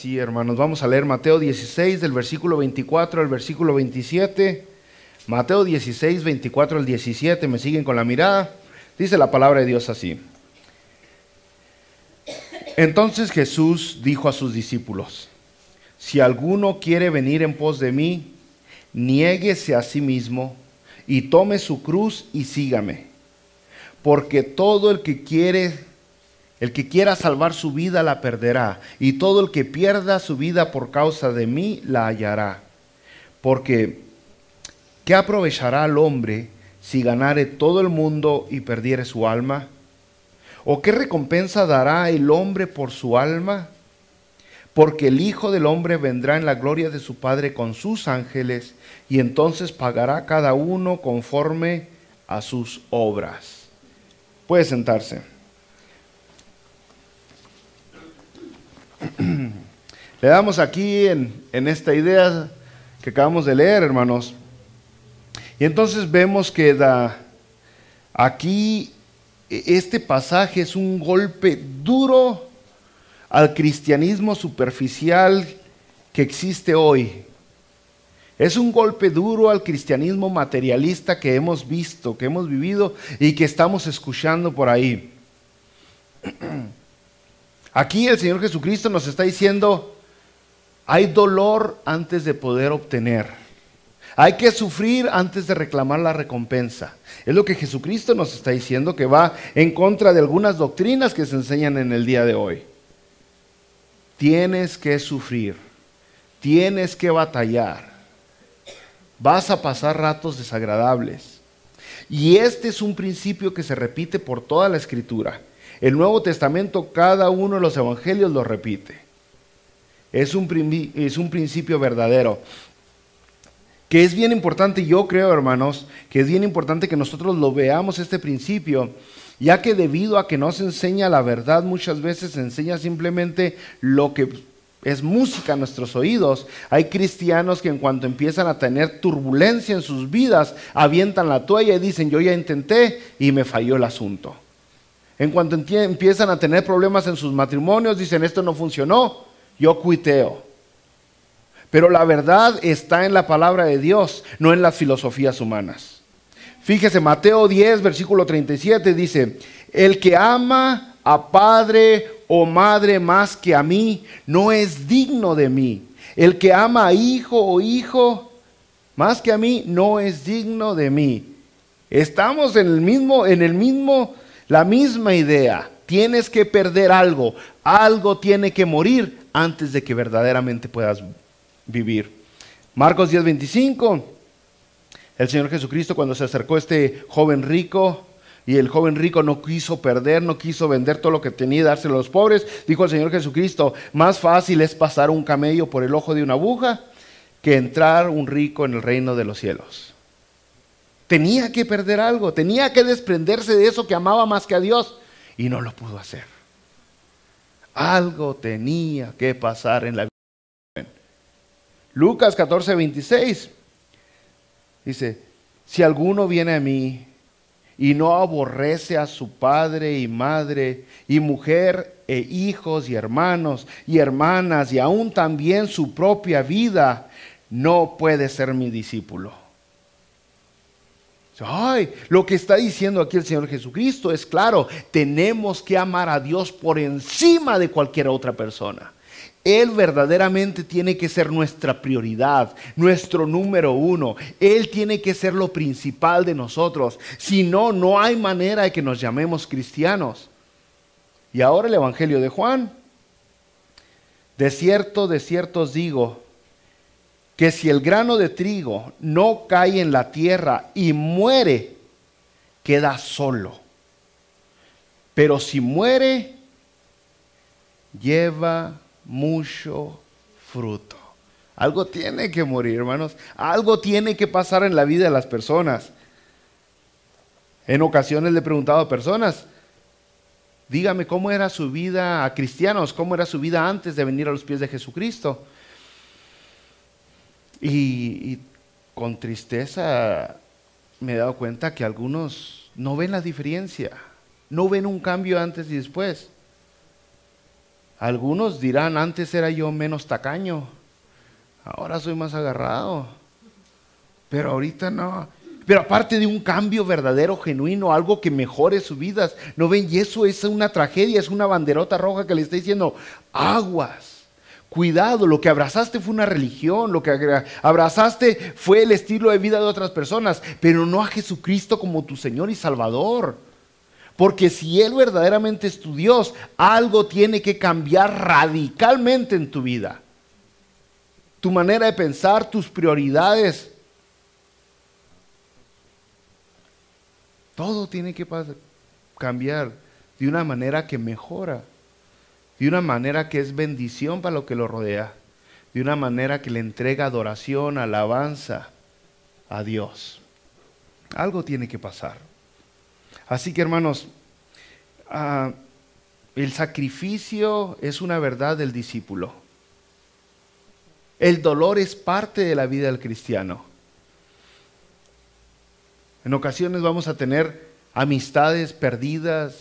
así, hermanos. Vamos a leer Mateo 16, del versículo 24 al versículo 27. Mateo 16, 24 al 17. ¿Me siguen con la mirada? Dice la palabra de Dios así. Entonces Jesús dijo a sus discípulos: si alguno quiere venir en pos de mí, niéguese a sí mismo y tome su cruz y sígame. Porque todo el que quiera salvar su vida la perderá, y todo el que pierda su vida por causa de mí la hallará. Porque ¿qué aprovechará al hombre si ganare todo el mundo y perdiere su alma? ¿O qué recompensa dará el hombre por su alma? Porque el Hijo del Hombre vendrá en la gloria de su Padre con sus ángeles, y entonces pagará cada uno conforme a sus obras. Puede sentarse. Le damos aquí en esta idea que acabamos de leer, hermanos. Y entonces vemos que aquí este pasaje es un golpe duro al cristianismo superficial que existe hoy. Es un golpe duro al cristianismo materialista que hemos visto, que hemos vivido y que estamos escuchando por ahí. Aquí el Señor Jesucristo nos está diciendo: hay dolor antes de poder obtener. Hay que sufrir antes de reclamar la recompensa. Es lo que Jesucristo nos está diciendo, que va en contra de algunas doctrinas que se enseñan en el día de hoy. Tienes que sufrir, tienes que batallar, vas a pasar ratos desagradables. Y este es un principio que se repite por toda la Escritura. El Nuevo Testamento, cada uno de los evangelios lo repite. Es un principio verdadero, que es bien importante. Yo creo, hermanos, que es bien importante que nosotros lo veamos, este principio, ya que debido a que no se enseña la verdad, muchas veces se enseña simplemente lo que es música a nuestros oídos. Hay cristianos que en cuanto empiezan a tener turbulencia en sus vidas, avientan la toalla y dicen: yo ya intenté y me falló el asunto. En cuanto empiezan a tener problemas en sus matrimonios, dicen: esto no funcionó, yo cuiteo. Pero la verdad está en la palabra de Dios, no en las filosofías humanas. Fíjese, Mateo 10, versículo 37 dice: el que ama a padre o madre más que a mí, no es digno de mí. El que ama a hijo o hijo más que a mí, no es digno de mí. Estamos en la misma idea. Tienes que perder algo, algo tiene que morir antes de que verdaderamente puedas vivir. Marcos 10:25, el Señor Jesucristo, cuando se acercó a este joven rico, y el joven rico no quiso perder, no quiso vender todo lo que tenía y dárselo a los pobres, dijo el Señor Jesucristo: más fácil es pasar un camello por el ojo de una aguja que entrar un rico en el reino de los cielos. Tenía que perder algo, tenía que desprenderse de eso que amaba más que a Dios, y no lo pudo hacer. Algo tenía que pasar en la vida. Lucas 14:26 dice: si alguno viene a mí y no aborrece a su padre y madre y mujer e hijos y hermanos y hermanas y aún también su propia vida, no puede ser mi discípulo. Ay, lo que está diciendo aquí el Señor Jesucristo es claro: tenemos que amar a Dios por encima de cualquier otra persona. Él verdaderamente tiene que ser nuestra prioridad, nuestro número uno. Él tiene que ser lo principal de nosotros. Si no, no hay manera de que nos llamemos cristianos. Y ahora el Evangelio de Juan: de cierto os digo, que si el grano de trigo no cae en la tierra y muere, queda solo. Pero si muere, lleva mucho fruto. Algo tiene que morir, hermanos. Algo tiene que pasar en la vida de las personas. En ocasiones le he preguntado a personas: dígame cómo era su vida, a cristianos, cómo era su vida antes de venir a los pies de Jesucristo. Y con tristeza me he dado cuenta que algunos no ven la diferencia, no ven un cambio antes y después. Algunos dirán, antes era yo menos tacaño, ahora soy más agarrado, pero ahorita no. Pero aparte de un cambio verdadero, genuino, algo que mejore sus vidas, ¿no ven? Y eso es una tragedia, es una banderota roja que le está diciendo, aguas, cuidado, lo que abrazaste fue una religión, lo que abrazaste fue el estilo de vida de otras personas, pero no a Jesucristo como tu Señor y Salvador. Porque si Él verdaderamente es tu Dios, algo tiene que cambiar radicalmente en tu vida. Tu manera de pensar, tus prioridades. Todo tiene que cambiar de una manera que mejora, de una manera que es bendición para lo que lo rodea, de una manera que le entrega adoración, alabanza a Dios. Algo tiene que pasar. Así que hermanos, el sacrificio es una verdad del discípulo. El dolor es parte de la vida del cristiano. En ocasiones vamos a tener amistades perdidas,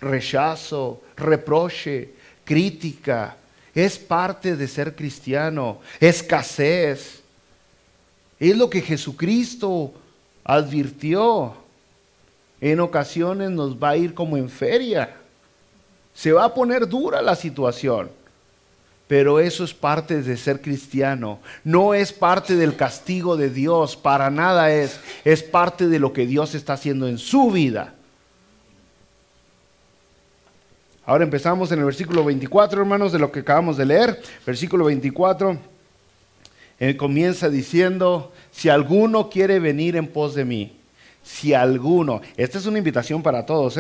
rechazo, reproche, crítica. Es parte de ser cristiano, escasez. Es lo que Jesucristo advirtió. En ocasiones nos va a ir como en feria. Se va a poner dura la situación. Pero eso es parte de ser cristiano. No es parte del castigo de Dios, para nada es. Es parte de lo que Dios está haciendo en su vida. Ahora empezamos en el versículo 24, hermanos, de lo que acabamos de leer. Versículo 24, comienza diciendo, si alguno quiere venir en pos de mí. Si alguno, esta es una invitación para todos,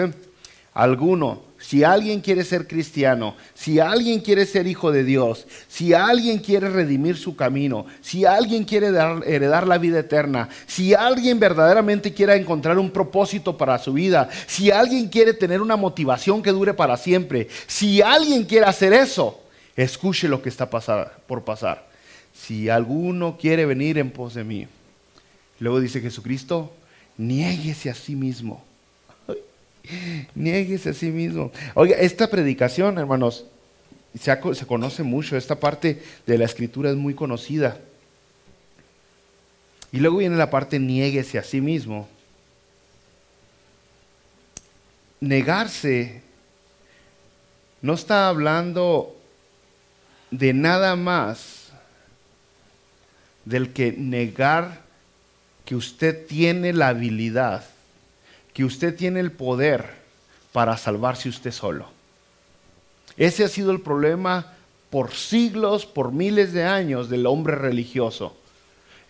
alguno, si alguien quiere ser cristiano, si alguien quiere ser hijo de Dios, si alguien quiere redimir su camino, si alguien quiere heredar la vida eterna, si alguien verdaderamente quiere encontrar un propósito para su vida, si alguien quiere tener una motivación que dure para siempre, si alguien quiere hacer eso, escuche lo que está por pasar. Si alguno quiere venir en pos de mí. Luego dice Jesucristo, niéguese a sí mismo. Niéguese a sí mismo. Oiga, esta predicación, hermanos, se conoce mucho. Esta parte de la escritura es muy conocida. Y luego viene la parte niéguese a sí mismo. Negarse no está hablando de nada más del que negar que usted tiene la habilidad, que usted tiene el poder para salvarse usted solo. Ese ha sido el problema por siglos, por miles de años del hombre religioso.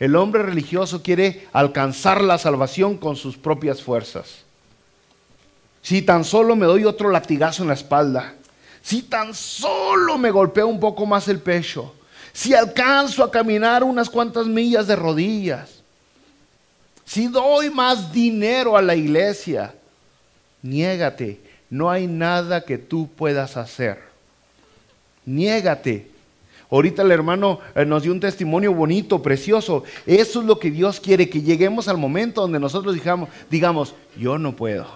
El hombre religioso quiere alcanzar la salvación con sus propias fuerzas. Si tan solo me doy otro latigazo en la espalda, si tan solo me golpeo un poco más el pecho, si alcanzo a caminar unas cuantas millas de rodillas, si doy más dinero a la iglesia, niégate. No hay nada que tú puedas hacer. Niégate. Ahorita el hermano nos dio un testimonio bonito, precioso. Eso es lo que Dios quiere, que lleguemos al momento donde nosotros digamos, yo no puedo.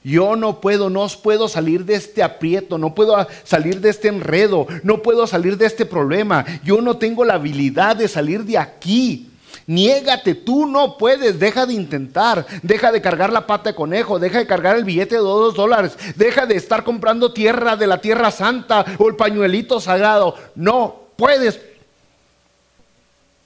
Yo no puedo salir de este aprieto, no puedo salir de este enredo, no puedo salir de este problema. Yo no tengo la habilidad de salir de aquí. Niégate, tú no puedes, deja de intentar, deja de cargar la pata de conejo, deja de cargar el billete de $2, deja de estar comprando tierra de la tierra santa o el pañuelito sagrado. No puedes.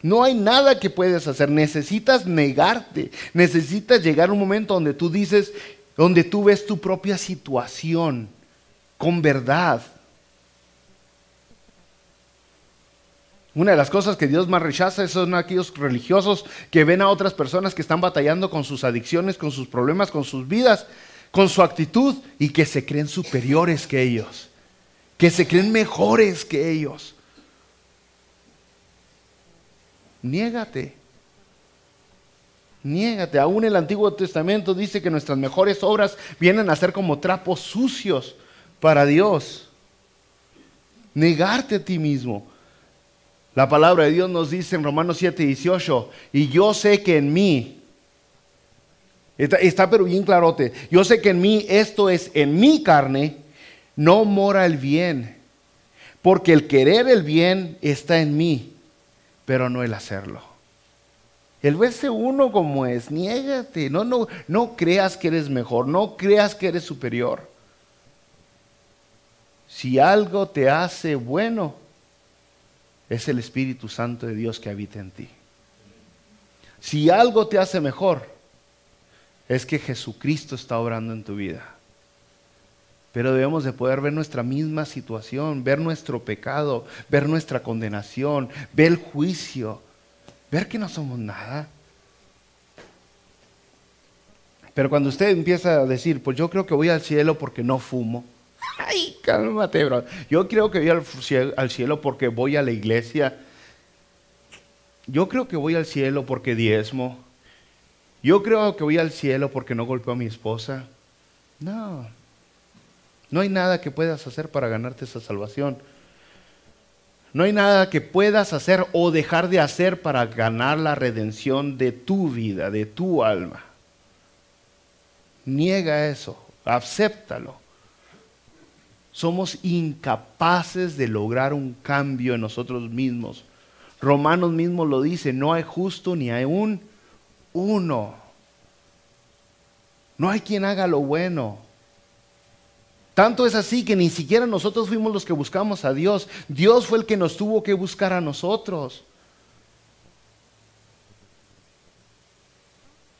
No hay nada que puedes hacer, necesitas negarte, necesitas llegar a un momento donde tú dices, donde tú ves tu propia situación con verdad. Una de las cosas que Dios más rechaza son aquellos religiosos que ven a otras personas que están batallando con sus adicciones, con sus problemas, con sus vidas, con su actitud y que se creen superiores que ellos, que se creen mejores que ellos. Niégate. Niégate. Aún el Antiguo Testamento dice que nuestras mejores obras vienen a ser como trapos sucios para Dios. Negarte a ti mismo. La palabra de Dios nos dice en Romanos 7:18, y yo sé que en mí, está pero bien clarote, yo sé que en mí, esto es, en mi carne, no mora el bien. Porque el querer el bien está en mí, pero no el hacerlo. El verse uno como es, niégate, no creas que eres mejor, no creas que eres superior. Si algo te hace bueno, es el Espíritu Santo de Dios que habita en ti. Si algo te hace mejor, es que Jesucristo está obrando en tu vida. Pero debemos de poder ver nuestra misma situación, ver nuestro pecado, ver nuestra condenación, ver el juicio, ver que no somos nada. Pero cuando usted empieza a decir, pues yo creo que voy al cielo porque no fumo. Ay, cálmate, bro. Yo creo que voy al cielo porque voy a la iglesia. Yo creo que voy al cielo porque diezmo. Yo creo que voy al cielo porque no golpeo a mi esposa. No. No hay nada que puedas hacer para ganarte esa salvación. No hay nada que puedas hacer o dejar de hacer para ganar la redención de tu vida, de tu alma. Niega eso, acéptalo. Somos incapaces de lograr un cambio en nosotros mismos. Romanos mismo lo dice, no hay justo ni hay uno. No hay quien haga lo bueno. Tanto es así que ni siquiera nosotros fuimos los que buscamos a Dios. Dios fue el que nos tuvo que buscar a nosotros.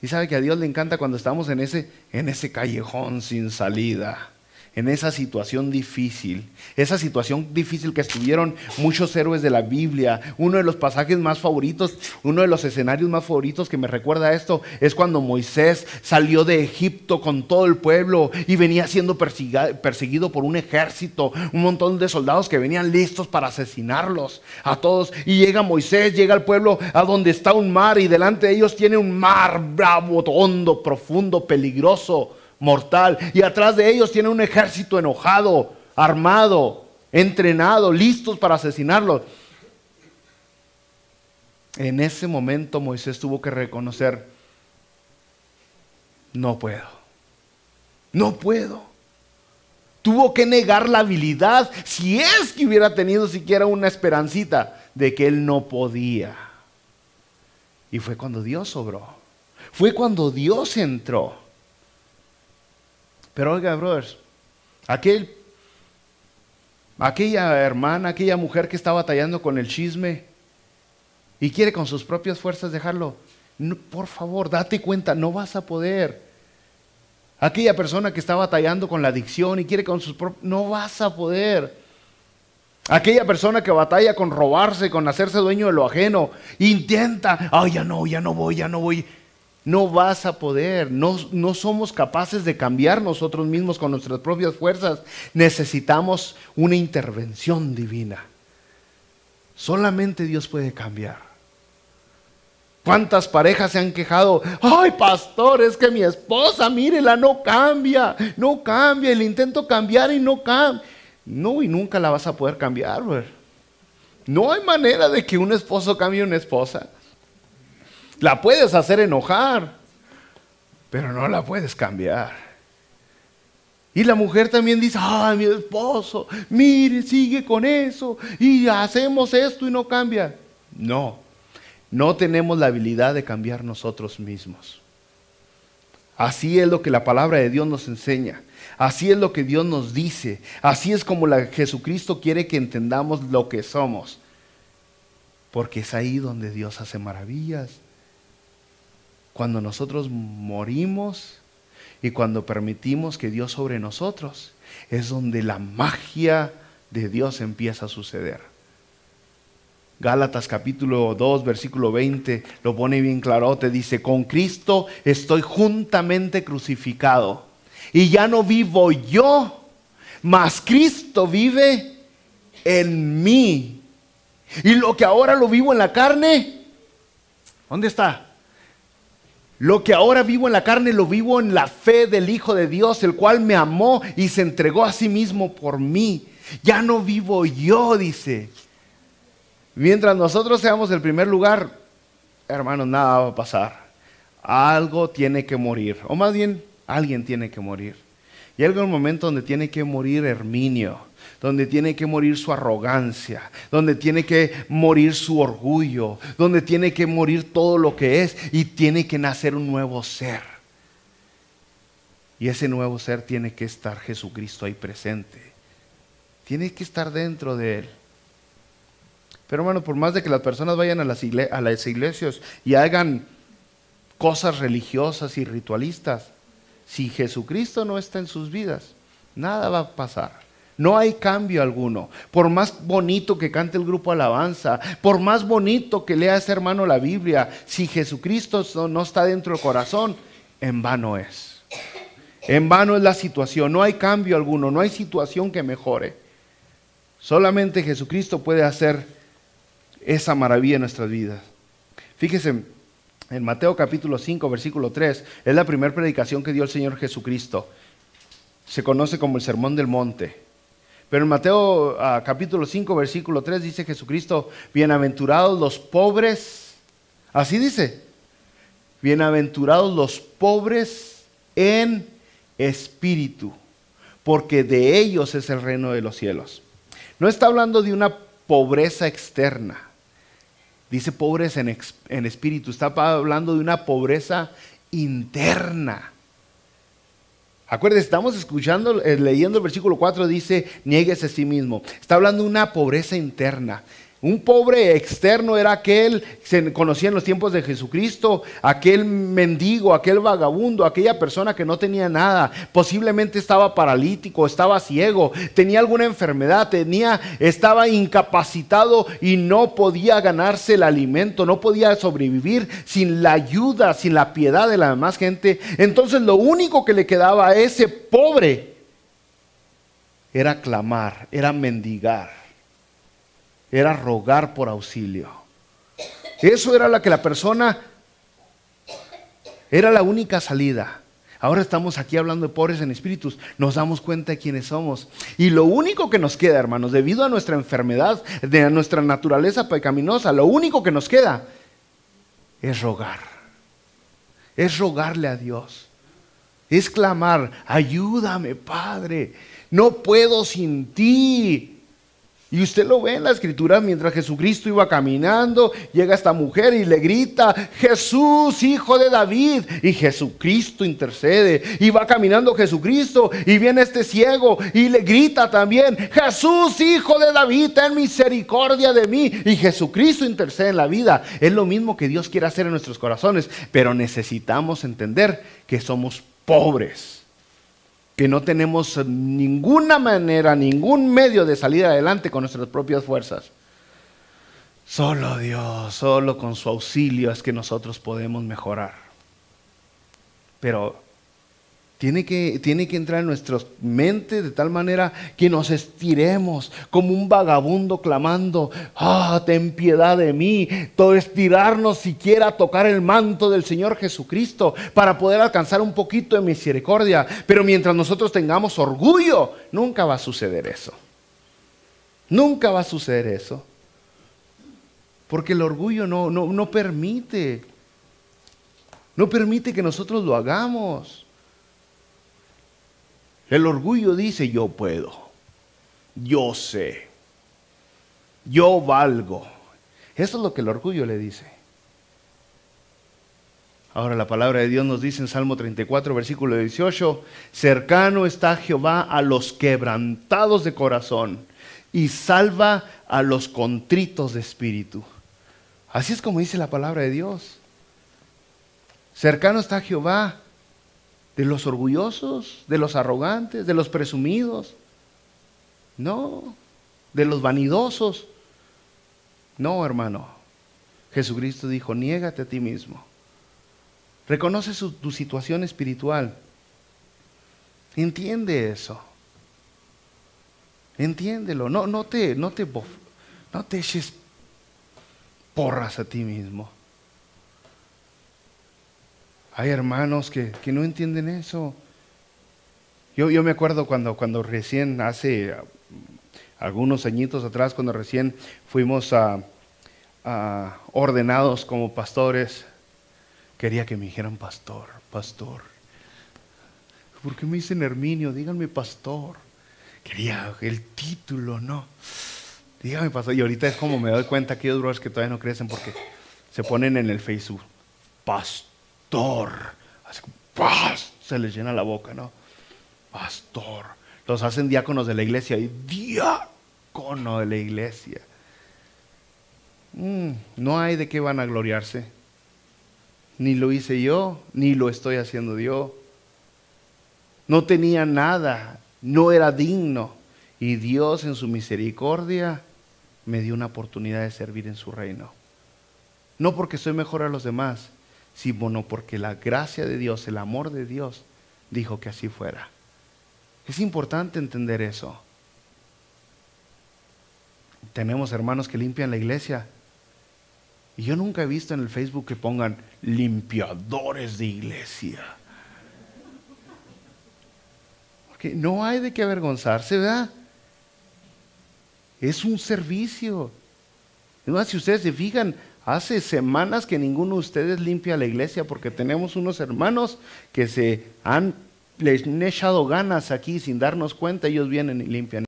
Y sabe que a Dios le encanta cuando estamos en ese callejón sin salida, en esa situación difícil que estuvieron muchos héroes de la Biblia. Uno de los pasajes más favoritos, uno de los escenarios más favoritos que me recuerda a esto, es cuando Moisés salió de Egipto con todo el pueblo y venía siendo perseguido por un ejército, un montón de soldados que venían listos para asesinarlos a todos. Y llega Moisés, llega al pueblo a donde está un mar, y delante de ellos tiene un mar bravo, hondo, profundo, peligroso, mortal, y atrás de ellos tiene un ejército enojado, armado, entrenado, listos para asesinarlos. En ese momento Moisés tuvo que reconocer, no puedo. Tuvo que negar la habilidad, si es que hubiera tenido siquiera una esperancita de que él no podía. Y fue cuando Dios obró, fue cuando Dios entró. Pero oiga, brothers, aquella hermana, aquella mujer que está batallando con el chisme y quiere con sus propias fuerzas dejarlo, no, por favor, date cuenta, no vas a poder. Aquella persona que está batallando con la adicción y quiere con sus propias, no vas a poder. Aquella persona que batalla con robarse, con hacerse dueño de lo ajeno, intenta, ya no voy. No vas a poder, no somos capaces de cambiar nosotros mismos con nuestras propias fuerzas. Necesitamos una intervención divina. Solamente Dios puede cambiar. ¿Cuántas parejas se han quejado? Ay, pastor, es que mi esposa, mírela, no cambia, le intento cambiar y no cambia. No, y nunca la vas a poder cambiar, güey. No hay manera de que un esposo cambie a una esposa. La puedes hacer enojar, pero no la puedes cambiar. Y la mujer también dice, mi esposo, mire, sigue con eso, y hacemos esto y no cambia. No tenemos la habilidad de cambiar nosotros mismos. Así es lo que la palabra de Dios nos enseña. Así es lo que Dios nos dice. Así es como Jesucristo quiere que entendamos lo que somos. Porque es ahí donde Dios hace maravillas. Cuando nosotros morimos y cuando permitimos que Dios sobre nosotros, es donde la magia de Dios empieza a suceder. Gálatas capítulo 2, versículo 20, lo pone bien clarote, dice, con Cristo estoy juntamente crucificado, y ya no vivo yo, mas Cristo vive en mí. Y lo que ahora lo vivo en la carne, ¿dónde está? Lo que ahora vivo en la carne lo vivo en la fe del Hijo de Dios, el cual me amó y se entregó a sí mismo por mí. Ya no vivo yo, dice. Mientras nosotros seamos el primer lugar, hermanos, nada va a pasar. Algo tiene que morir, o más bien, alguien tiene que morir. Y hay un momento donde tiene que morir Herminio, donde tiene que morir su arrogancia, donde tiene que morir su orgullo, donde tiene que morir todo lo que es y tiene que nacer un nuevo ser. Y ese nuevo ser tiene que estar Jesucristo ahí presente. Tiene que estar dentro de Él. Pero hermano, por más de que las personas vayan a las iglesias y hagan cosas religiosas y ritualistas, si Jesucristo no está en sus vidas, nada va a pasar. No hay cambio alguno. Por más bonito que cante el grupo alabanza, por más bonito que lea ese hermano la Biblia, si Jesucristo no está dentro del corazón, en vano es. En vano es la situación. No hay cambio alguno, no hay situación que mejore. Solamente Jesucristo puede hacer esa maravilla en nuestras vidas. Fíjese, en Mateo capítulo 5, versículo 3, es la primera predicación que dio el Señor Jesucristo. Se conoce como el Sermón del Monte. Pero en Mateo capítulo 5, versículo 3 dice Jesucristo: bienaventurados los pobres, así dice, bienaventurados los pobres en espíritu, porque de ellos es el reino de los cielos. No está hablando de una pobreza externa, dice pobres en espíritu, está hablando de una pobreza interna. Acuérdense, estamos escuchando, leyendo el versículo 4, dice, niéguese a sí mismo. Está hablando de una pobreza interna. Un pobre externo era aquel, se conocía en los tiempos de Jesucristo, aquel mendigo, aquel vagabundo, aquella persona que no tenía nada, posiblemente estaba paralítico, estaba ciego, tenía alguna enfermedad, estaba incapacitado y no podía ganarse el alimento, no podía sobrevivir sin la ayuda, sin la piedad de la demás gente. Entonces lo único que le quedaba a ese pobre era clamar, era mendigar. Era rogar por auxilio. Eso era era la única salida. Ahora estamos aquí hablando de pobres en espíritus, nos damos cuenta de quiénes somos. Y lo único que nos queda, hermanos, debido a nuestra enfermedad, de nuestra naturaleza pecaminosa, lo único que nos queda es rogar. Es rogarle a Dios. Es clamar, ayúdame, Padre, no puedo sin ti. Y usted lo ve en la escritura, mientras Jesucristo iba caminando, llega esta mujer y le grita, Jesús, hijo de David, y Jesucristo intercede. Y va caminando Jesucristo y viene este ciego y le grita también, Jesús, hijo de David, ten misericordia de mí. Y Jesucristo intercede en la vida. Es lo mismo que Dios quiere hacer en nuestros corazones, pero necesitamos entender que somos pobres, que no tenemos ninguna manera, ningún medio de salir adelante con nuestras propias fuerzas. Solo Dios, solo con su auxilio es que nosotros podemos mejorar. Pero tiene que entrar en nuestras mentes de tal manera que nos estiremos como un vagabundo clamando, ten piedad de mí, todo estirarnos siquiera a tocar el manto del Señor Jesucristo para poder alcanzar un poquito de misericordia. Pero mientras nosotros tengamos orgullo, nunca va a suceder eso. Nunca va a suceder eso. Porque el orgullo no permite que nosotros lo hagamos. El orgullo dice, yo puedo, yo sé, yo valgo. Eso es lo que el orgullo le dice. Ahora la palabra de Dios nos dice en Salmo 34, versículo 18, cercano está Jehová a los quebrantados de corazón y salva a los contritos de espíritu. Así es como dice la palabra de Dios. Cercano está Jehová de los orgullosos, de los arrogantes, de los presumidos. No, de los vanidosos. No, hermano. Jesucristo dijo, niégate a ti mismo. Reconoce tu situación espiritual. Entiende eso. Entiéndelo. No te eches porras a ti mismo. Hay hermanos que no entienden eso. Yo me acuerdo cuando recién, hace algunos añitos atrás, cuando recién fuimos ordenados como pastores, quería que me dijeran pastor. ¿Por qué me dicen Herminio? Díganme pastor. Quería el título, ¿no? Dígame, pastor. Y ahorita es como me doy cuenta aquellos brothers que todavía no crecen porque se ponen en el Facebook. Pastor. Así como, ¡paz! Se les llena la boca, ¿no? Pastor. Los hacen diáconos de la iglesia y diácono de la iglesia. No hay de qué van a gloriarse. Ni lo hice yo, ni lo estoy haciendo yo. No tenía nada, no era digno. Y Dios en su misericordia me dio una oportunidad de servir en su reino. No porque soy mejor a los demás, sino porque la gracia de Dios, el amor de Dios, dijo que así fuera. Es importante entender eso. Tenemos hermanos que limpian la iglesia. Y yo nunca he visto en el Facebook que pongan limpiadores de iglesia. Porque no hay de qué avergonzarse, ¿verdad? Es un servicio. Además, si ustedes se fijan, hace semanas que ninguno de ustedes limpia la iglesia porque tenemos unos hermanos que les han echado ganas aquí sin darnos cuenta, ellos vienen y limpian.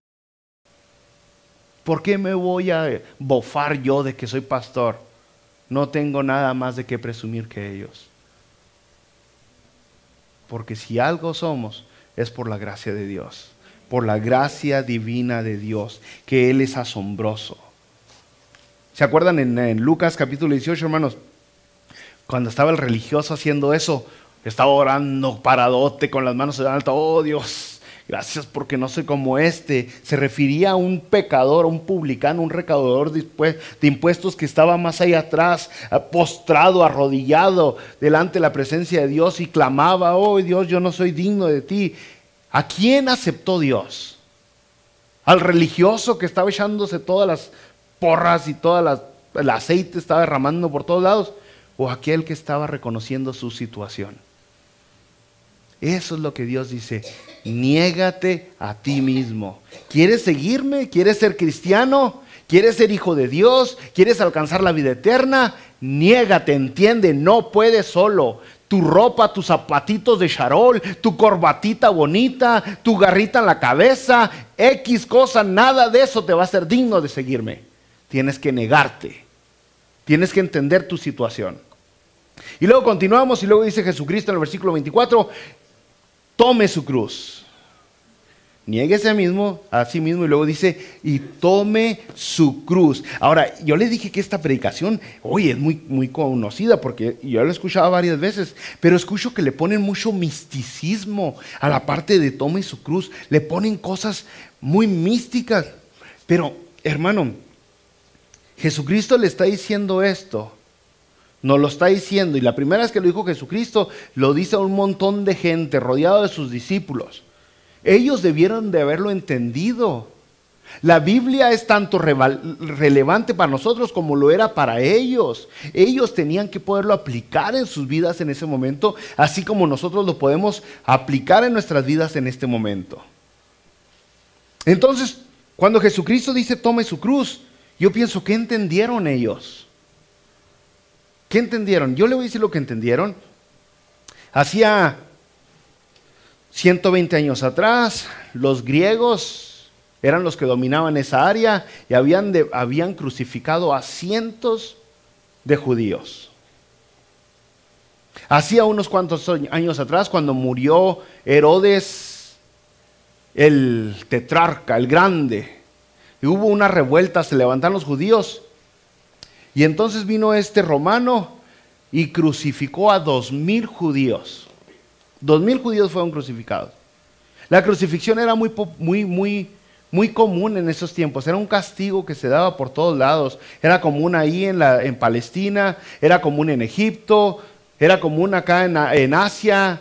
¿Por qué me voy a bofar yo de que soy pastor? No tengo nada más de qué presumir que ellos. Porque si algo somos, es por la gracia de Dios. Por la gracia divina de Dios, que Él es asombroso. ¿Se acuerdan en Lucas capítulo 18, hermanos? Cuando estaba el religioso haciendo eso, estaba orando paradote con las manos en alto. Oh Dios, gracias porque no soy como este. Se refería a un pecador, a un publicano, un recaudador de impuestos que estaba más allá atrás, postrado, arrodillado delante de la presencia de Dios y clamaba, oh Dios, yo no soy digno de ti. ¿A quién aceptó Dios? ¿Al religioso que estaba echándose todas las porras y todo el aceite estaba derramando por todos lados? ¿O aquel que estaba reconociendo su situación? Eso es lo que Dios dice. Niégate a ti mismo. ¿Quieres seguirme? ¿Quieres ser cristiano? ¿Quieres ser hijo de Dios? ¿Quieres alcanzar la vida eterna? Niégate, entiende, no puedes solo. Tu ropa, tus zapatitos de charol, tu corbatita bonita, tu garrita en la cabeza, X cosa, nada de eso te va a hacer digno de seguirme. Tienes que negarte. Tienes que entender tu situación. Y luego continuamos y luego dice Jesucristo en el versículo 24, tome su cruz. Niéguese a sí mismo y luego dice, y tome su cruz. Ahora, yo les dije que esta predicación, oye, es muy conocida porque yo la he escuchado varias veces, pero escucho que le ponen mucho misticismo a la parte de tome su cruz. Le ponen cosas muy místicas. Pero, hermano, Jesucristo le está diciendo esto. Nos lo está diciendo. Y la primera vez que lo dijo Jesucristo, lo dice a un montón de gente rodeado de sus discípulos. Ellos debieron de haberlo entendido. La Biblia es tanto relevante para nosotros como lo era para ellos. Ellos tenían que poderlo aplicar en sus vidas en ese momento, así como nosotros lo podemos aplicar en nuestras vidas en este momento. Entonces, cuando Jesucristo dice tome su cruz, yo pienso, ¿qué entendieron ellos? ¿Qué entendieron? Yo le voy a decir lo que entendieron. Hacía 120 años atrás, los griegos eran los que dominaban esa área y habían crucificado a cientos de judíos. Hacía unos cuantos años atrás, cuando murió Herodes, el tetrarca, el grande, y hubo una revuelta, se levantaron los judíos, y entonces vino este romano y crucificó a 2,000 judíos. 2,000 judíos fueron crucificados. La crucifixión era muy común en esos tiempos. Era un castigo que se daba por todos lados. Era común ahí en Palestina, era común en Egipto, era común acá en Asia.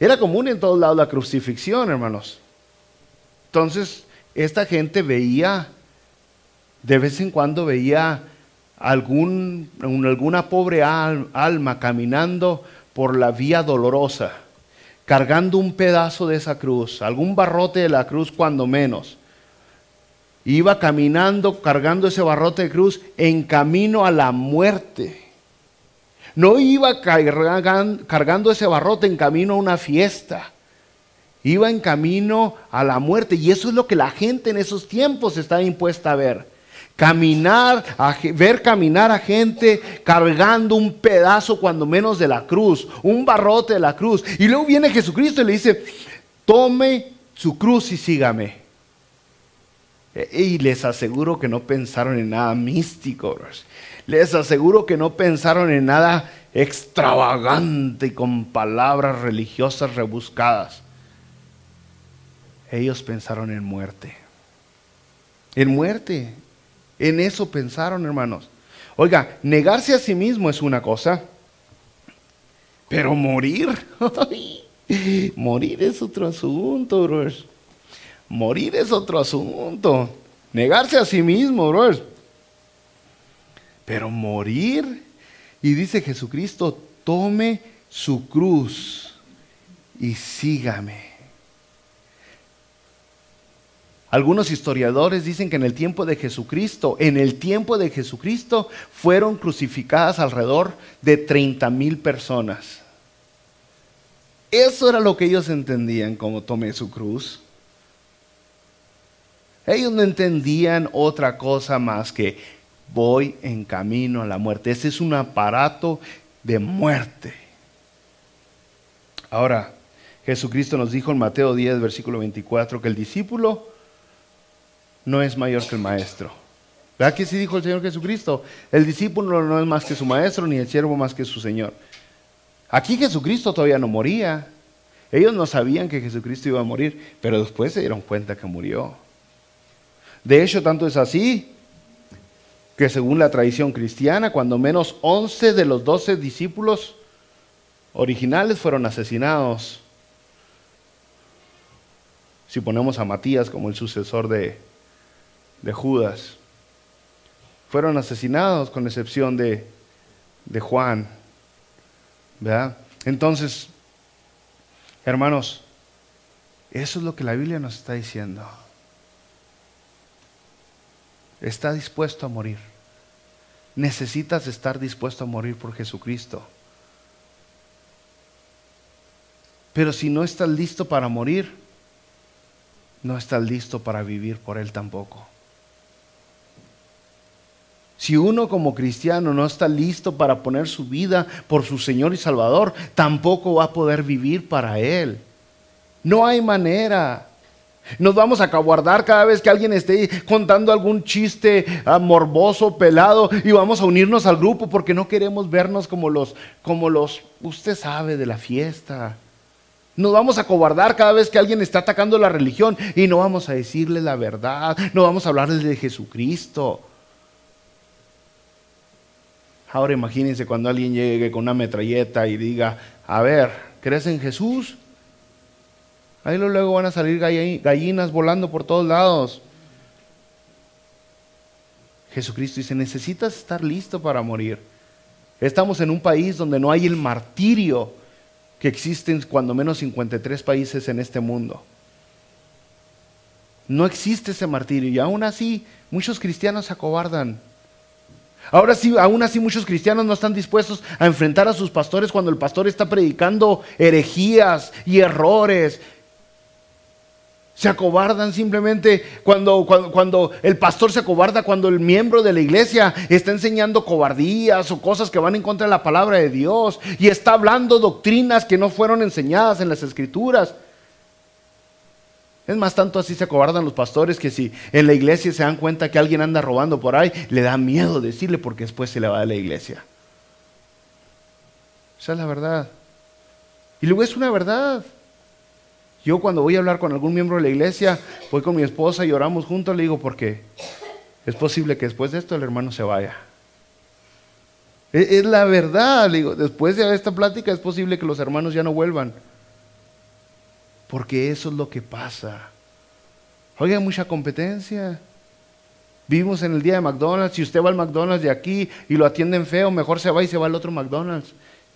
Era común en todos lados la crucifixión, hermanos. Entonces, esta gente veía, de vez en cuando veía alguna pobre alma caminando por la vía dolorosa, cargando un pedazo de esa cruz, algún barrote de la cruz cuando menos. Iba caminando, cargando ese barrote de cruz en camino a la muerte. No iba cargando ese barrote en camino a una fiesta. Iba en camino a la muerte. Y eso es lo que la gente en esos tiempos estaba impuesta a ver. Ver caminar a gente cargando un pedazo cuando menos de la cruz, un barrote de la cruz. Y luego viene Jesucristo y le dice, tome su cruz y sígame. Y les aseguro que no pensaron en nada místico, bros. Les aseguro que no pensaron en nada extravagante y con palabras religiosas rebuscadas. Ellos pensaron en muerte. En muerte. En eso pensaron, hermanos. Oiga, negarse a sí mismo es una cosa, pero morir, morir es otro asunto, bros. Morir es otro asunto. Negarse a sí mismo, bros. Pero morir, y dice Jesucristo, tome su cruz y sígame. Algunos historiadores dicen que en el tiempo de Jesucristo, fueron crucificadas alrededor de 30,000 personas. Eso era lo que ellos entendían como tome su cruz. Ellos no entendían otra cosa más que voy en camino a la muerte. Ese es un aparato de muerte. Ahora, Jesucristo nos dijo en Mateo 10, versículo 24, que el discípulo no es mayor que el maestro. ¿Verdad que sí dijo el Señor Jesucristo? El discípulo no es más que su maestro, ni el siervo más que su Señor. Aquí Jesucristo todavía no moría. Ellos no sabían que Jesucristo iba a morir, pero después se dieron cuenta que murió. De hecho, tanto es así que según la tradición cristiana, cuando menos 11 de los 12 discípulos originales fueron asesinados. Si ponemos a Matías como el sucesor de Judas, fueron asesinados con excepción de Juan, ¿verdad? Entonces, hermanos, eso es lo que la Biblia nos está diciendo. Está dispuesto a morir. Necesitas estar dispuesto a morir por Jesucristo. Pero si no estás listo para morir, no estás listo para vivir por Él tampoco. Si uno como cristiano no está listo para poner su vida por su Señor y Salvador, tampoco va a poder vivir para Él. No hay manera. Nos vamos a acobardar cada vez que alguien esté contando algún chiste morboso, pelado, y vamos a unirnos al grupo porque no queremos vernos como los, usted sabe, de la fiesta. Nos vamos a acobardar cada vez que alguien está atacando la religión y no vamos a decirle la verdad, no vamos a hablarles de Jesucristo. Ahora imagínense cuando alguien llegue con una metralleta y diga, a ver, ¿crees en Jesús? Ahí luego van a salir gallinas volando por todos lados. Jesucristo dice, necesitas estar listo para morir. Estamos en un país donde no hay el martirio que existe en cuando menos 53 países en este mundo. No existe ese martirio y aún así muchos cristianos se acobardan. Ahora sí, aún así muchos cristianos no están dispuestos a enfrentar a sus pastores cuando el pastor está predicando herejías y errores. Se acobardan simplemente cuando el pastor se acobarda, cuando el miembro de la iglesia está enseñando cobardías o cosas que van en contra de la palabra de Dios y está hablando doctrinas que no fueron enseñadas en las Escrituras. Es más, tanto así se acobardan los pastores que si en la iglesia se dan cuenta que alguien anda robando por ahí, le da miedo decirle porque después se le va de la iglesia. Esa es la verdad. Y luego es una verdad. Yo cuando voy a hablar con algún miembro de la iglesia, voy con mi esposa y oramos juntos, le digo, porque es posible que después de esto el hermano se vaya. Es la verdad, le digo, después de esta plática es posible que los hermanos ya no vuelvan. Porque eso es lo que pasa. Oiga, hay mucha competencia. Vivimos en el día de McDonald's. Si usted va al McDonald's de aquí y lo atienden feo, mejor se va y se va al otro McDonald's.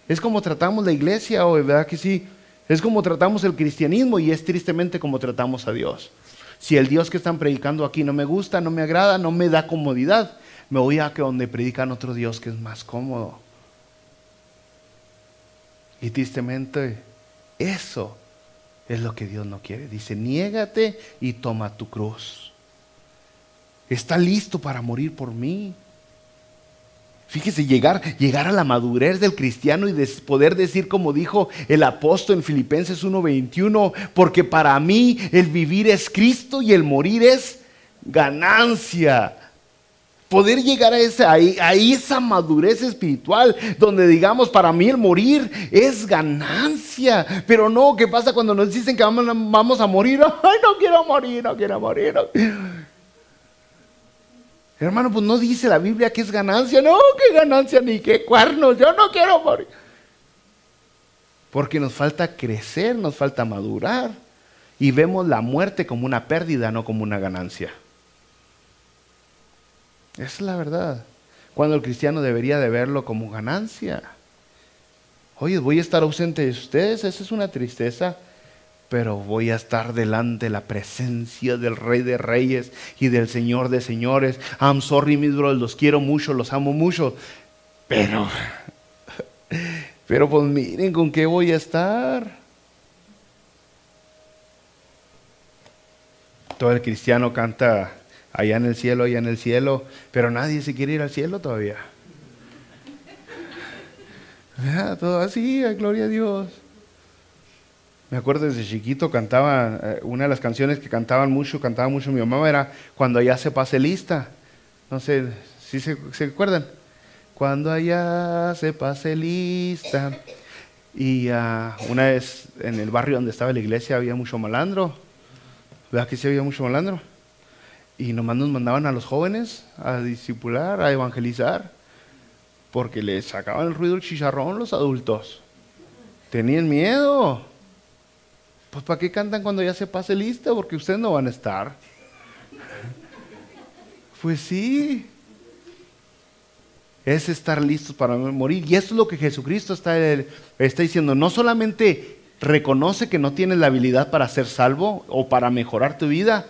Es como tratamos la iglesia hoy, ¿verdad que sí? Es como tratamos el cristianismo y es tristemente como tratamos a Dios. Si el Dios que están predicando aquí no me gusta, no me agrada, no me da comodidad, me voy a que donde predican otro Dios que es más cómodo. Y tristemente eso Es lo que Dios no quiere. Dice, niégate y toma tu cruz. Está listo para morir por mí. Fíjese, llegar a la madurez del cristiano y poder decir como dijo el apóstol en Filipenses 1:21, porque para mí el vivir es Cristo y el morir es ganancia. Poder llegar a esa madurez espiritual donde digamos, para mí el morir es ganancia. Pero no, ¿qué pasa cuando nos dicen que vamos a morir? Ay, no quiero morir, no quiero morir. Hermano, pues no dice la Biblia que es ganancia. No, qué ganancia ni qué cuernos, yo no quiero morir. Porque nos falta crecer, nos falta madurar. Y vemos la muerte como una pérdida, no como una ganancia. Esa es la verdad. Cuando el cristiano debería de verlo como ganancia. Oye, voy a estar ausente de ustedes, esa es una tristeza. Pero voy a estar delante de la presencia del Rey de Reyes y del Señor de Señores. I'm sorry, mis brothers, los quiero mucho, los amo mucho. Pero pues miren con qué voy a estar. Todo el cristiano canta allá en el cielo, pero nadie se quiere ir al cielo todavía. Todo así, gloria a Dios. Me acuerdo desde chiquito cantaba, una de las canciones que cantaba mucho mi mamá era Cuando allá se pase lista. No sé si se acuerdan. Cuando allá se pase lista. Y una vez en el barrio donde estaba la iglesia había mucho malandro. ¿Verdad que sí había mucho malandro? Y nomás nos mandaban a los jóvenes a discipular, a evangelizar, porque les sacaban el ruido del chicharrón los adultos. Tenían miedo. Pues ¿para qué cantan cuando ya se pase lista? Porque ustedes no van a estar. Pues sí. Es estar listos para morir. Y esto es lo que Jesucristo está diciendo. No solamente reconoce que no tienes la habilidad para ser salvo o para mejorar tu vida,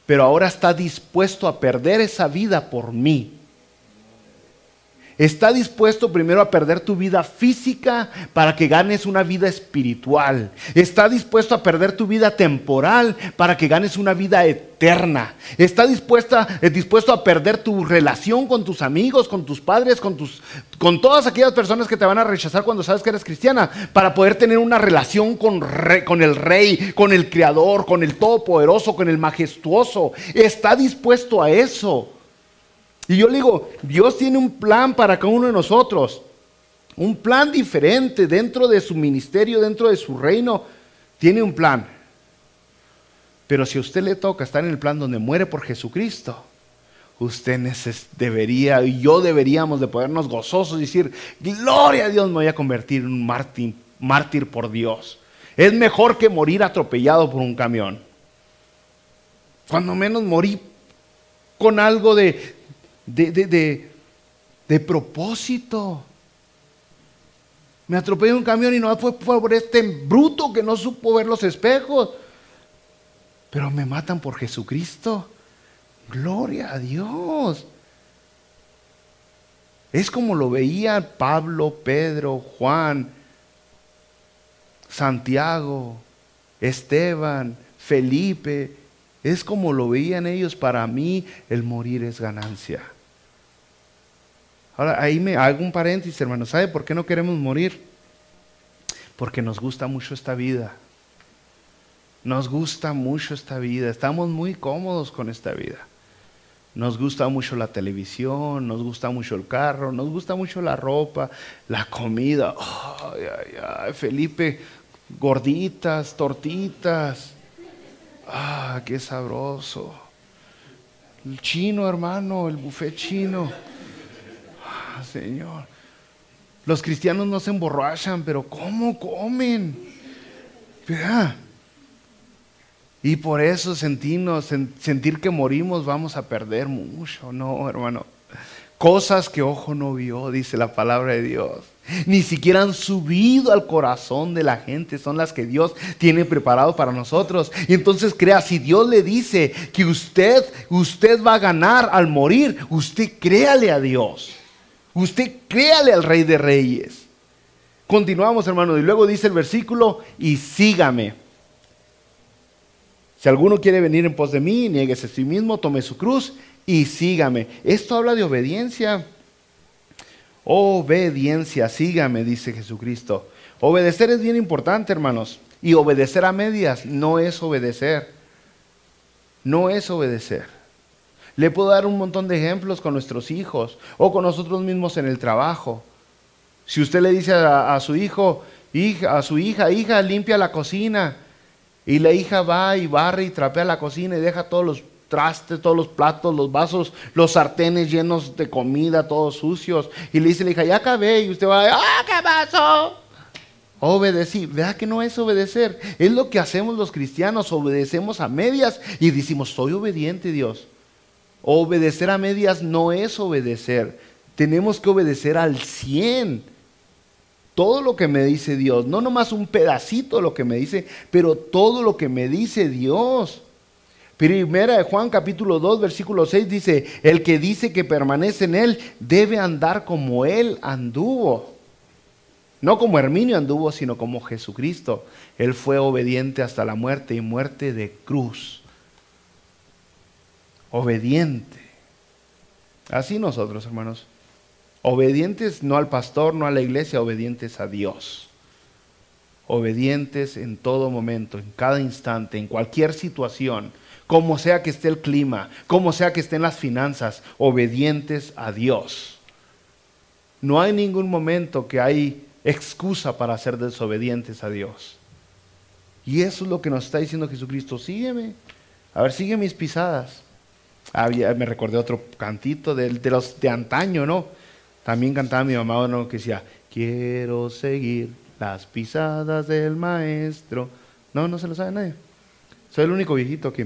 pero ahora está dispuesto a perder esa vida por mí. Está dispuesto primero a perder tu vida física para que ganes una vida espiritual. Está dispuesto a perder tu vida temporal para que ganes una vida eterna. Está dispuesto a perder tu relación con tus amigos, con tus padres, con todas aquellas personas que te van a rechazar cuando sabes que eres cristiana, para poder tener una relación con el Rey, con el Creador, con el Todopoderoso, con el Majestuoso. Está dispuesto a eso. Y yo le digo, Dios tiene un plan para cada uno de nosotros, un plan diferente dentro de su ministerio, dentro de su reino, tiene un plan. Pero si a usted le toca estar en el plan donde muere por Jesucristo, usted debería y yo deberíamos de podernos gozosos y decir, gloria a Dios, me voy a convertir en un mártir por Dios. Es mejor que morir atropellado por un camión. Cuando menos morí con algo de propósito. Me atropelló un camión y no fue por este bruto que no supo ver los espejos, pero me matan por Jesucristo. Gloria a Dios. Es como lo veían Pablo, Pedro, Juan, Santiago, Esteban, Felipe. Es como lo veían ellos. Para mí el morir es ganancia. Ahora, ahí me hago un paréntesis, hermano. ¿Sabe por qué no queremos morir? Porque nos gusta mucho esta vida. Nos gusta mucho esta vida. Estamos muy cómodos con esta vida. Nos gusta mucho la televisión, nos gusta mucho el carro, nos gusta mucho la ropa, la comida. Ay, ay, ay, Felipe, gorditas, tortitas. Ah, qué sabroso. El chino, hermano, el buffet chino. Señor, los cristianos no se emborrachan, pero ¿cómo comen? ¿Verdad? Y por eso sentir que morimos vamos a perder mucho. No, hermano. Cosas que ojo no vio, dice la palabra de Dios. Ni siquiera han subido al corazón de la gente. Son las que Dios tiene preparado para nosotros. Y entonces crea, si Dios le dice que usted va a ganar al morir, usted créale a Dios. Usted créale al Rey de Reyes. Continuamos, hermano, y luego dice el versículo, y sígame. Si alguno quiere venir en pos de mí, niéguese a sí mismo, tome su cruz y sígame. Esto habla de obediencia. Obediencia, sígame, dice Jesucristo. Obedecer es bien importante, hermanos. Y obedecer a medias no es obedecer. No es obedecer. Le puedo dar un montón de ejemplos con nuestros hijos o con nosotros mismos en el trabajo. Si usted le dice a su hijo, a su hija, limpia la cocina, y la hija va y barre y trapea la cocina y deja todos los trastes, todos los platos, los vasos, los sartenes llenos de comida, todos sucios, y le dice a la hija, ya acabé, y usted va, ¿qué pasó? Obedecí. ¿Verdad que no es obedecer? Es lo que hacemos los cristianos, obedecemos a medias y decimos, soy obediente, Dios. Obedecer a medias no es obedecer. Tenemos que obedecer al 100. Todo lo que me dice Dios, no nomás un pedacito de lo que me dice, pero todo lo que me dice Dios. Primera de Juan capítulo 2 versículo 6 dice, el que dice que permanece en él debe andar como él anduvo. No como Herminio anduvo, sino como Jesucristo. Él fue obediente hasta la muerte y muerte de cruz. Obediente. Así nosotros, hermanos. Obedientes no al pastor, no a la iglesia, obedientes a Dios. Obedientes en todo momento, en cada instante, en cualquier situación, como sea que esté el clima, como sea que estén las finanzas, obedientes a Dios. No hay ningún momento que hay excusa para ser desobedientes a Dios. Y eso es lo que nos está diciendo Jesucristo. Sígueme. A ver, sigue mis pisadas. Me recordé otro cantito de los de antaño, ¿no? También cantaba mi mamá, ¿no? Que decía, quiero seguir las pisadas del maestro. No se lo sabe nadie. Soy el único viejito aquí.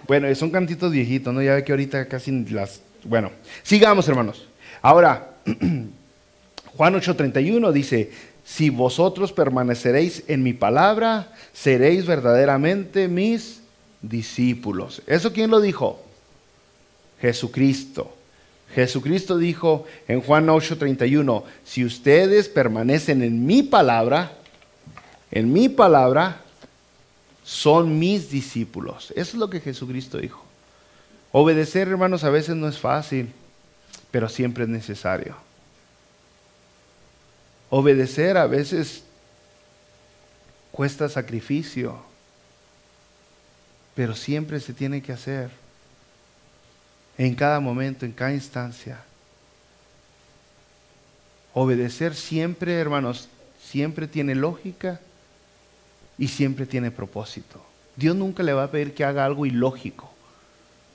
Bueno, son cantitos viejitos, ¿no? Ya ve que ahorita casi las... Bueno, sigamos, hermanos. Ahora, Juan 8:31 dice, si vosotros permaneceréis en mi palabra, seréis verdaderamente mis discípulos. ¿Eso quién lo dijo? Jesucristo. Jesucristo dijo en Juan 8:31, si ustedes permanecen en mi palabra, son mis discípulos. Eso es lo que Jesucristo dijo. Obedecer, hermanos, a veces no es fácil, pero siempre es necesario. Obedecer a veces cuesta sacrificio, pero siempre se tiene que hacer. En cada momento, en cada instancia. Obedecer siempre, hermanos, siempre tiene lógica y siempre tiene propósito. Dios nunca le va a pedir que haga algo ilógico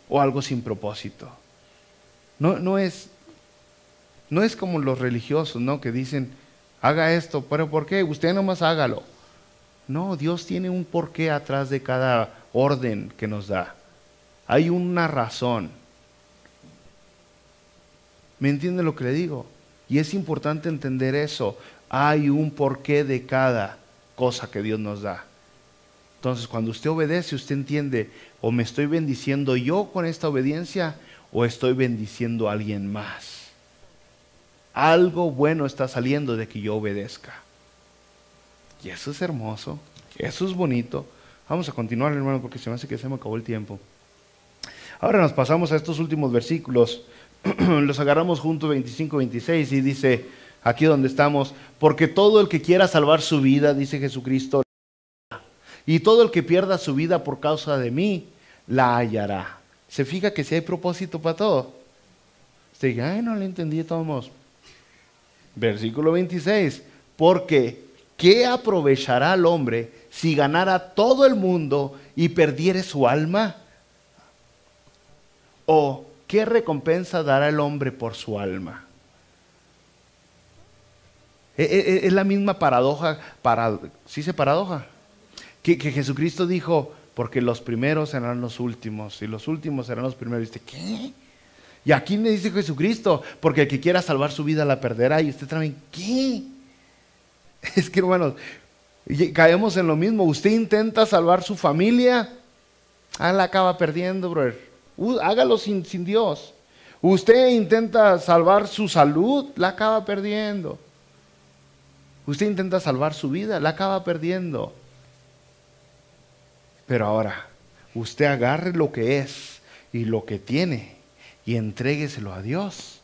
o algo sin propósito. No es como los religiosos, ¿no? Que dicen, haga esto, pero ¿por qué? Usted nomás hágalo. No, Dios tiene un porqué atrás de cada orden que nos da. Hay una razón. ¿Me entiende lo que le digo? Y es importante entender eso. Hay un porqué de cada cosa que Dios nos da. Entonces, cuando usted obedece, usted entiende, o me estoy bendiciendo yo con esta obediencia, o estoy bendiciendo a alguien más. Algo bueno está saliendo de que yo obedezca. Y eso es hermoso, eso es bonito. Vamos a continuar, hermano, porque se me hace que se me acabó el tiempo. Ahora nos pasamos a estos últimos versículos. Los agarramos juntos, 25, 26, y dice, aquí donde estamos, porque todo el que quiera salvar su vida, dice Jesucristo, y todo el que pierda su vida por causa de mí, la hallará. ¿Se fija que si hay propósito para todo? Usted dice, ay, no le entendí de todos modos. Versículo 26, porque ¿qué aprovechará el hombre si ganara todo el mundo y perdiere su alma? ¿O qué recompensa dará el hombre por su alma? Es la misma paradoja, ¿sí se paradoja? Que Jesucristo dijo, porque los primeros serán los últimos y los últimos serán los primeros. Y usted, ¿qué? Y aquí me dice Jesucristo, porque el que quiera salvar su vida la perderá. Y usted también, ¿qué? Es que, hermanos, caemos en lo mismo. Usted intenta salvar su familia, la acaba perdiendo, brother. Hágalo sin Dios. Usted intenta salvar su salud, la acaba perdiendo. Usted intenta salvar su vida, la acaba perdiendo. Pero ahora, usted agarre lo que es y lo que tiene y entrégueselo a Dios.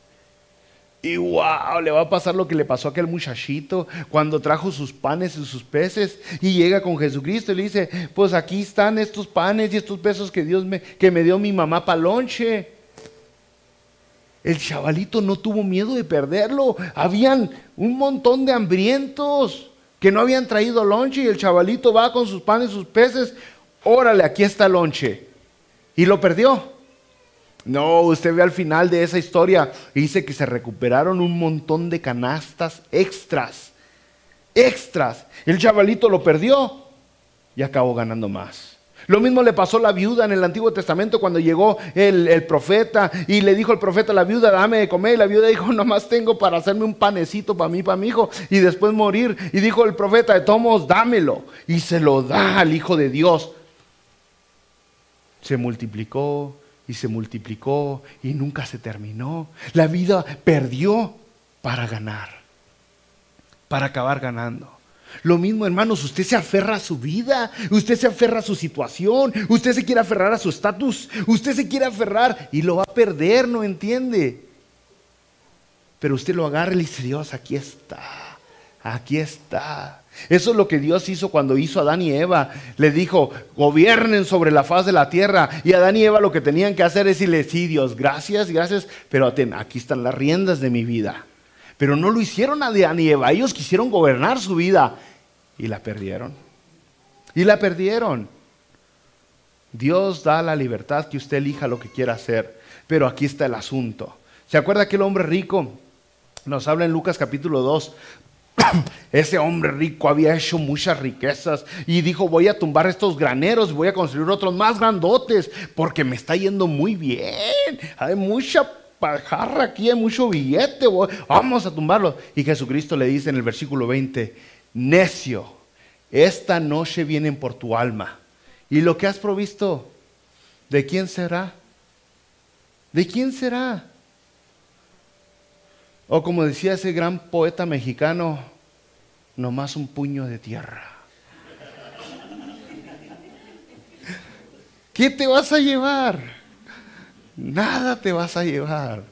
Y wow, le va a pasar lo que le pasó a aquel muchachito cuando trajo sus panes y sus peces y llega con Jesucristo y le dice, pues aquí están estos panes y estos peces que me dio mi mamá para lonche. El chavalito no tuvo miedo de perderlo. Habían un montón de hambrientos que no habían traído lonche y el chavalito va con sus panes y sus peces. Órale, aquí está el lonche. Y lo perdió. No, usted ve al final de esa historia y dice que se recuperaron un montón de canastas extras. El chavalito lo perdió y acabó ganando más. Lo mismo le pasó a la viuda en el Antiguo Testamento cuando llegó el profeta y le dijo el profeta a la viuda, dame de comer. Y la viuda dijo, nomás tengo para hacerme un panecito para mí, para mi hijo, y después morir. Y dijo el profeta, de todos modos, dámelo. Y se lo da al Hijo de Dios. Se multiplicó y se multiplicó y nunca se terminó. La vida perdió para ganar, para acabar ganando. Lo mismo, hermanos, usted se aferra a su vida, usted se aferra a su situación, usted se quiere aferrar a su estatus, usted se quiere aferrar y lo va a perder, ¿no entiende? Pero usted lo agarra y le dice, Dios, aquí está, aquí está. Eso es lo que Dios hizo cuando hizo a Adán y Eva. Le dijo, gobiernen sobre la faz de la tierra. Y Adán y Eva lo que tenían que hacer es decirle, sí, Dios, gracias, pero aquí están las riendas de mi vida. Pero no lo hicieron a Adán y Eva. Ellos quisieron gobernar su vida y la perdieron. Y la perdieron. Dios da la libertad que usted elija lo que quiera hacer. Pero aquí está el asunto. ¿Se acuerda aquel hombre rico? Nos habla en Lucas capítulo 2. Ese hombre rico había hecho muchas riquezas y dijo, voy a tumbar estos graneros, voy a construir otros más grandotes porque me está yendo muy bien. Hay mucha pajarra aquí, hay mucho billete, vamos a tumbarlo. Y Jesucristo le dice en el versículo 20, necio, esta noche vienen por tu alma. ¿Y lo que has provisto, de quién será? ¿De quién será? O como decía ese gran poeta mexicano, nomás un puño de tierra. ¿Qué te vas a llevar? Nada te vas a llevar.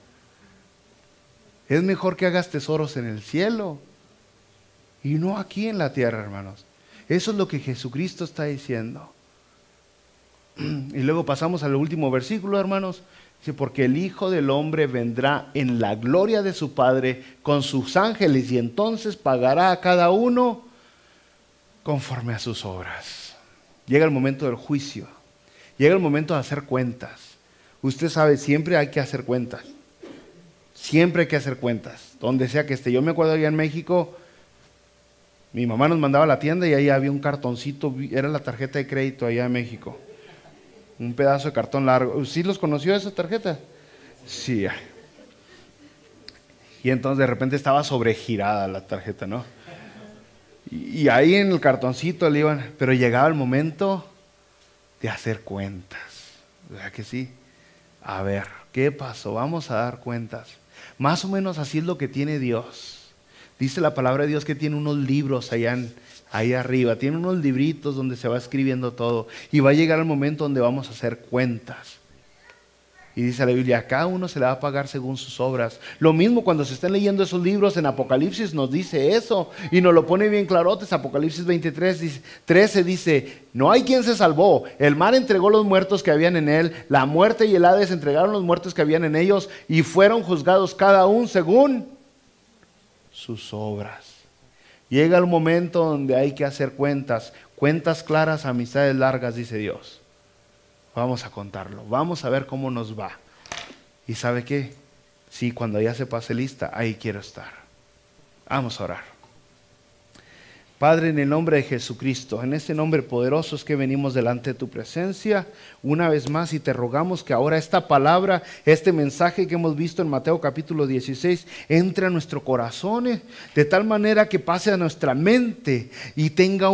Es mejor que hagas tesoros en el cielo y no aquí en la tierra, hermanos. Eso es lo que Jesucristo está diciendo. Y luego pasamos al último versículo, hermanos. Dice, porque el Hijo del Hombre vendrá en la gloria de su Padre con sus ángeles y entonces pagará a cada uno conforme a sus obras. Llega el momento del juicio. Llega el momento de hacer cuentas. Usted sabe, siempre hay que hacer cuentas. Siempre hay que hacer cuentas. Donde sea que esté. Yo me acuerdo allá en México, mi mamá nos mandaba a la tienda y ahí había un cartoncito, era la tarjeta de crédito allá en México. Un pedazo de cartón largo. ¿Sí los conoció esa tarjeta? Sí. Y entonces de repente estaba sobregirada la tarjeta, ¿no? Y ahí en el cartoncito le iban, pero llegaba el momento de hacer cuentas. ¿Verdad que sí? A ver, ¿qué pasó? Vamos a dar cuentas. Más o menos así es lo que tiene Dios. Dice la palabra de Dios que tiene unos libros ahí arriba, tiene unos libritos donde se va escribiendo todo y va a llegar el momento donde vamos a hacer cuentas. Y dice la Biblia, a cada uno se le va a pagar según sus obras. Lo mismo cuando se estén leyendo esos libros en Apocalipsis nos dice eso y nos lo pone bien clarotes. Apocalipsis 13 dice, no hay quien se salvó, el mar entregó los muertos que habían en él, la muerte y el Hades entregaron los muertos que habían en ellos y fueron juzgados cada uno según sus obras. Llega el momento donde hay que hacer cuentas, cuentas claras, amistades largas, dice Dios. Vamos a contarlo, vamos a ver cómo nos va. ¿Y sabe qué? Sí, cuando ya se pase lista, ahí quiero estar. Vamos a orar. Padre, en el nombre de Jesucristo, en ese nombre poderoso es que venimos delante de tu presencia una vez más y te rogamos que ahora esta palabra, este mensaje que hemos visto en Mateo capítulo 16, entre a nuestro corazón de tal manera que pase a nuestra mente y tenga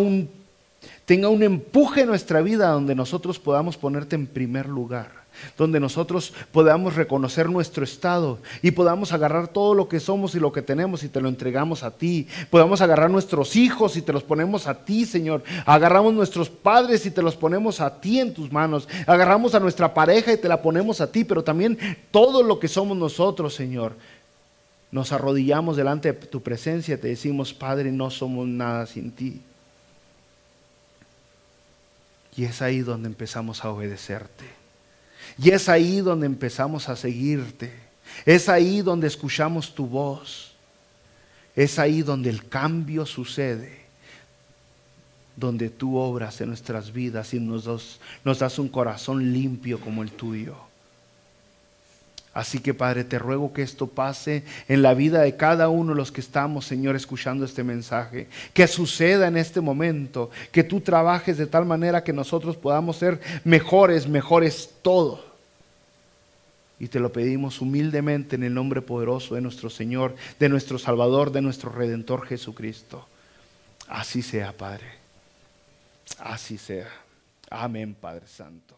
tenga un empuje en nuestra vida donde nosotros podamos ponerte en primer lugar, donde nosotros podamos reconocer nuestro estado y podamos agarrar todo lo que somos y lo que tenemos y te lo entregamos a ti. Podamos agarrar nuestros hijos y te los ponemos a ti, Señor. Agarramos nuestros padres y te los ponemos a ti en tus manos. Agarramos a nuestra pareja y te la ponemos a ti, pero también todo lo que somos nosotros, Señor. Nos arrodillamos delante de tu presencia y te decimos, Padre, no somos nada sin ti. Y es ahí donde empezamos a obedecerte. Y es ahí donde empezamos a seguirte. Es ahí donde escuchamos tu voz. Es ahí donde el cambio sucede. Donde tú obras en nuestras vidas y nos das un corazón limpio como el tuyo. Así que, Padre, te ruego que esto pase en la vida de cada uno de los que estamos, Señor, escuchando este mensaje. Que suceda en este momento, que tú trabajes de tal manera que nosotros podamos ser mejores todo. Y te lo pedimos humildemente en el nombre poderoso de nuestro Señor, de nuestro Salvador, de nuestro Redentor Jesucristo. Así sea, Padre. Así sea. Amén, Padre Santo.